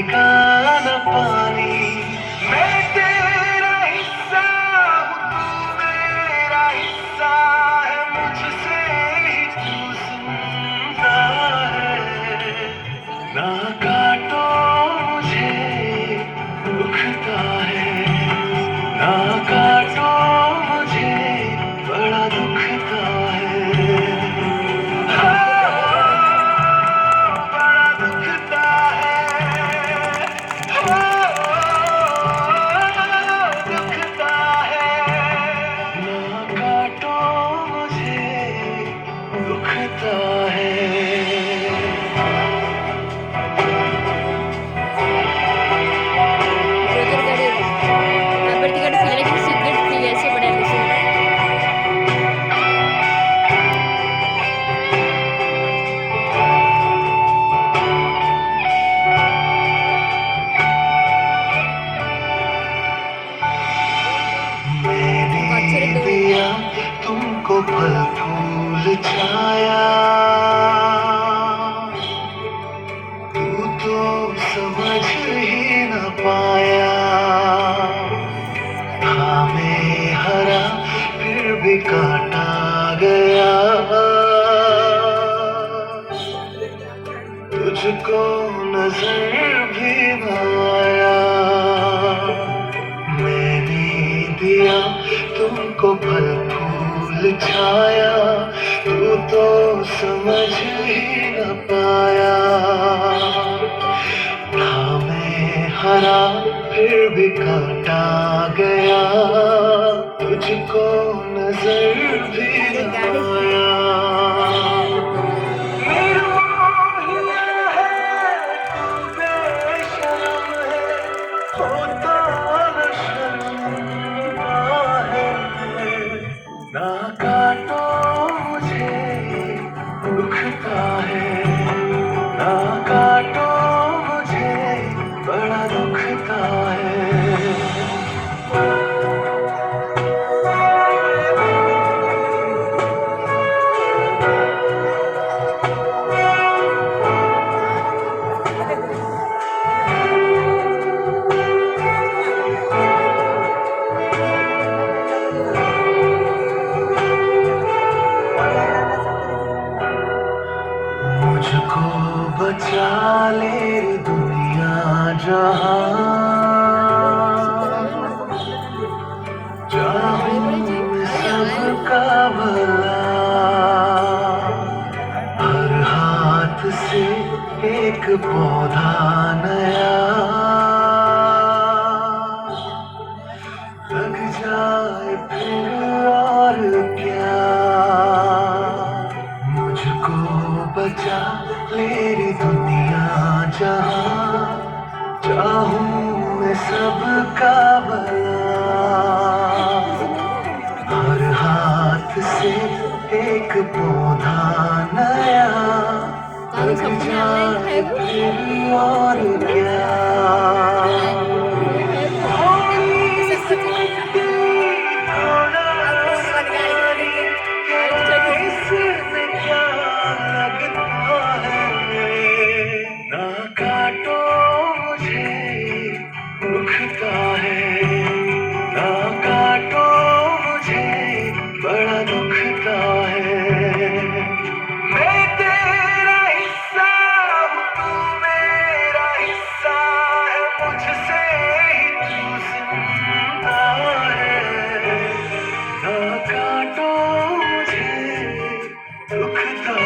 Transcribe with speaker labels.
Speaker 1: पिएगा न पानी। मैं तेरा हिस्सा हूँ, तू मेरा हिस्सा है, मुझसे ही तू जिंदा है। ना काटो मुझे, दुखता है। ना काटो मुझे, बड़ा दुखता है। हाँ, बड़ा दुखता है। हाँ, दुखता है। ना काटो मुझे, दुखता है।
Speaker 2: Brother gade berarti gade feel like secret feel ऐसे बड़े ऐसे बादशाह
Speaker 1: मैंने
Speaker 2: दो
Speaker 1: दिया तुमको फल फूल छाया, तू तो समझ ही न पाया। था मैं हरा फिर भी काटा गया, तुझको नजर भी न आया। मैंने दिया तुमको फल फूल छाया, तू तो समझ ही न पाया। था मैं हरा फिर भी काटा गया, तुझको नजर भी
Speaker 2: अरे
Speaker 1: न
Speaker 2: गाड़ी
Speaker 1: आया। ना काटो मुझे, दुखता है। ना काटो मुझे, बड़ा दुखता है। मुझको बचा ले दुनिया जहां,
Speaker 2: बड़े बड़े
Speaker 1: चाहूं
Speaker 2: जी
Speaker 1: मैं
Speaker 2: अरे यार
Speaker 1: सबका भला। हर हाथ से एक पौधा नया लग जाए फिर और क्या। मुझको बचा ले रे दुनिया जहां, चाहूं मैं सबका भला। हर हाथ से एक पौधा नया
Speaker 2: ताकि
Speaker 1: लग
Speaker 2: सबने ऑनलाइन
Speaker 1: जाए
Speaker 2: खाएगा
Speaker 1: फिर और क्या। थोड़ी सी थोड़ा आसानी, तेरा इसमें क्या लगता है। ना काटो मुझे, दुखता है। ना काटो मुझे, बड़ा दुखता है। मैं तेरा हिस्सा हूँ, तू मेरा हिस्सा है, मुझसे ही तू जिंदा है। ना काटो मुझे, दुखता